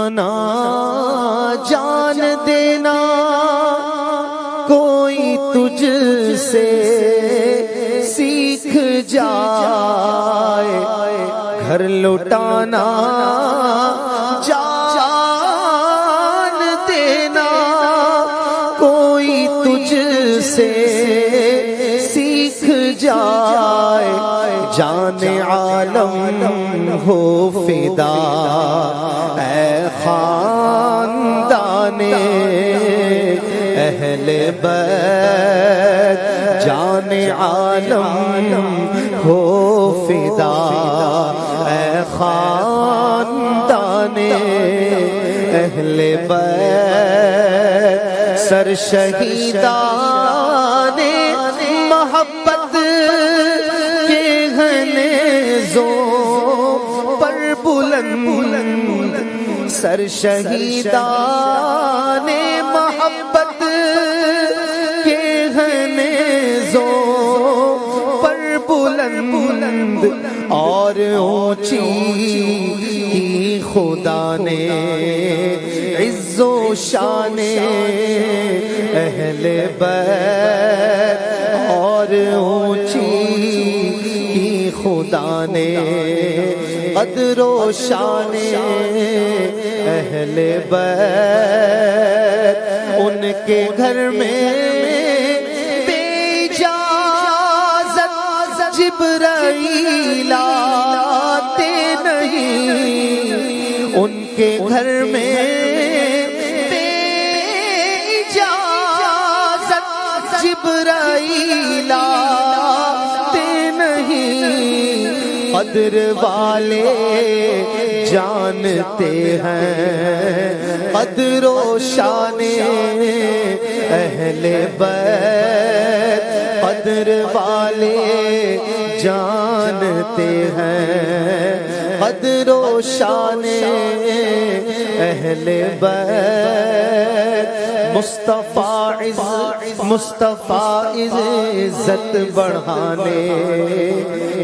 لٹانا جان دینا کوئی تجھ سے سیکھ جائے، گھر لٹانا جان دینا کوئی تجھ سے سیکھ جائے، جان عالم ہو فدا اے خاندان اہل بیت، جان عالم ہو فدا اے خاندان اہل بیت، سر شہیدان محبت کے گھنیزوں پر بلند، سر شہیدان محبت کے گھنیزوں پر بلند، اور اونچی کی خدا نے عز و شان اہل بیت، اور اونچی کی خدا نے قدر و شان اہل بیت، ان کے گھر میں بے اجازت جبرائیل آتے نہیں، ان کے گھر میں بے اجازت جبرائیل آتے نہیں، قدر والے جانتے ہیں قدر و شان اہل بیت، قدر والے جانتے ہیں قدر و شان اہل بیت، مصطفیٰ عزت بڑھانے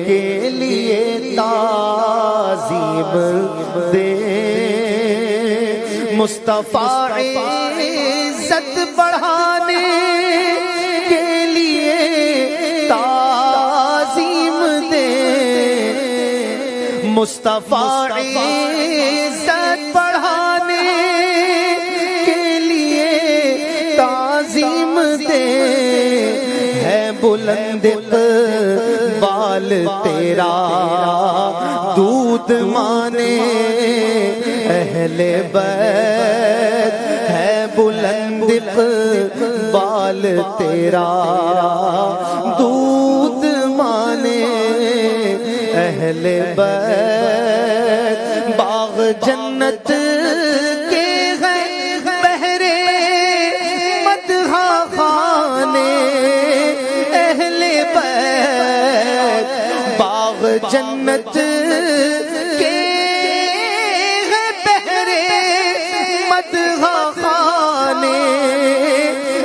کے لیے تعظیم دے، مصطفیٰ عزت بڑھانے کے لیے تعظیم دے، مصطفیٰ عزت بڑھانے کے لیے تعظیم دے، ہے بلند اقبال تیرا دودھ مانے اہل بیت، ہے بلند اقبال تیرا دودھ مانے اہل بیت، باغ جنت کے ہیں بہرے مدح خانے اہل بیت، باغ جنت کے ہیں بہرے مدح خانے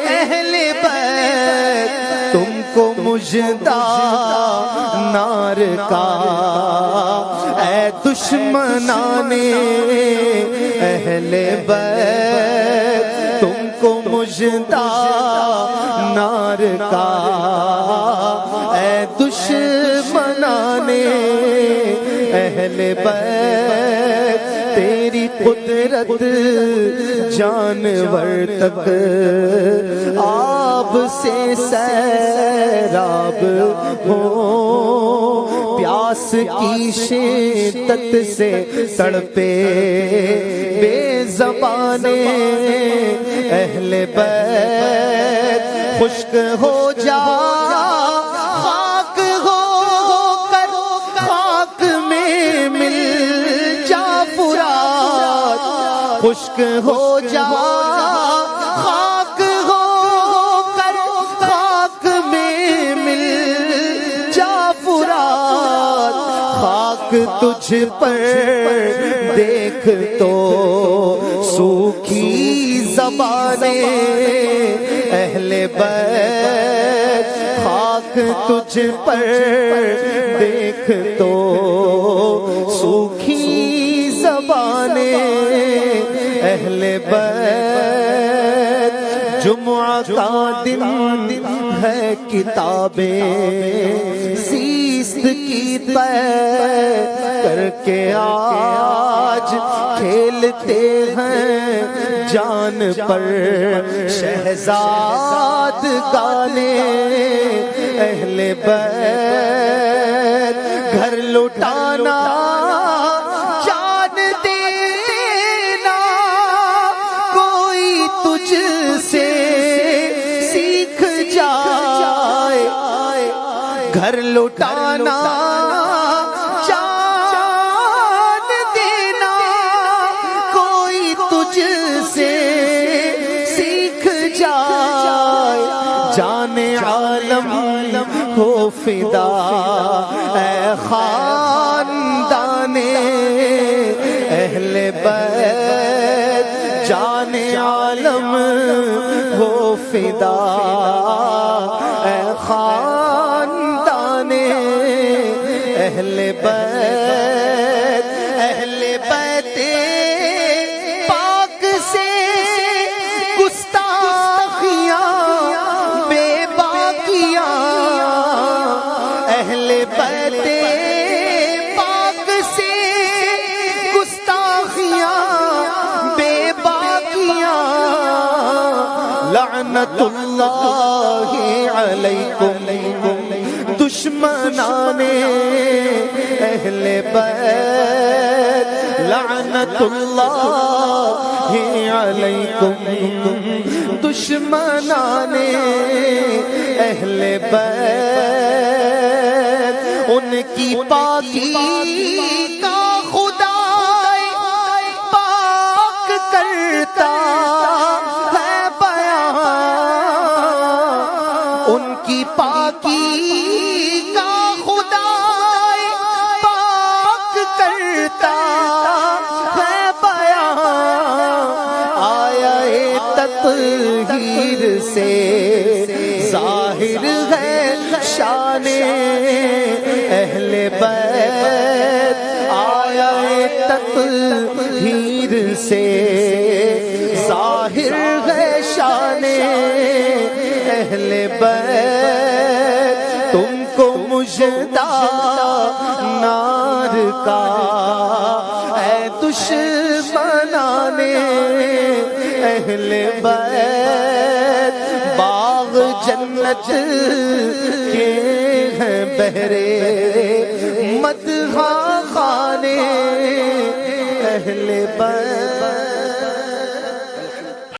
اہل بیت، تم کو مژدہ نار کا اے دشمنان اہل بیت، تم کو مژدہ نار کا اے دشمنان اہل بیت، تیری قدرت جانور تک آب سے سیراب ہو، پیاس کی شدت سے تڑپے بے زبان اہل بیت، خشک ہو جا خاک ہو کر خاک میں مل جا فرات، خشک ہو جا خاک ہو کر خاک میں مل جا فرات، خاک تجھ پر دیکھ تو سوکھی زبانیں اہل بیت، خاک تجھ پر دیکھ تو سوکھی زبانیں اہل بیت جمعہ کا دن ہے کتابیں زیست کی طے کر کے آج کھیلتے ہیں جان پر شہزاد گانے اہل بیت گھر لٹانا جان دینا کوئی تجھ سے سیکھ جائے گھر لٹانا جان دینا کوئی تجھ سے سیکھ جائے جان عالم ہو فدا اے خاندان اہل بیت جان عالم ہو فدا اے خاندان اہل بیت اہل بیت پاک سے گستاخیاں بے باکیاں اہل بیت پاک سے گستاخیاں بے باکیاں لعنت اللہ علیکم دشمنان اہل بیت لعنت اللہ علیکم دشمنان اہل بیت ان کی پاکی کا خدا پاک کرتا ہے بیان ان کی پاکی کا خدا پاک کرتا ہے بیان آیا تطہیر سے ظاہر ہے شان اہل بیت آیا تطہیر سے ظاہر ہے شان اہل بیت تم کو مژدہ نار کا اے دشمنان اہل بیت باغ جنت کے ہیں بہرے مدح خانے اہل بیت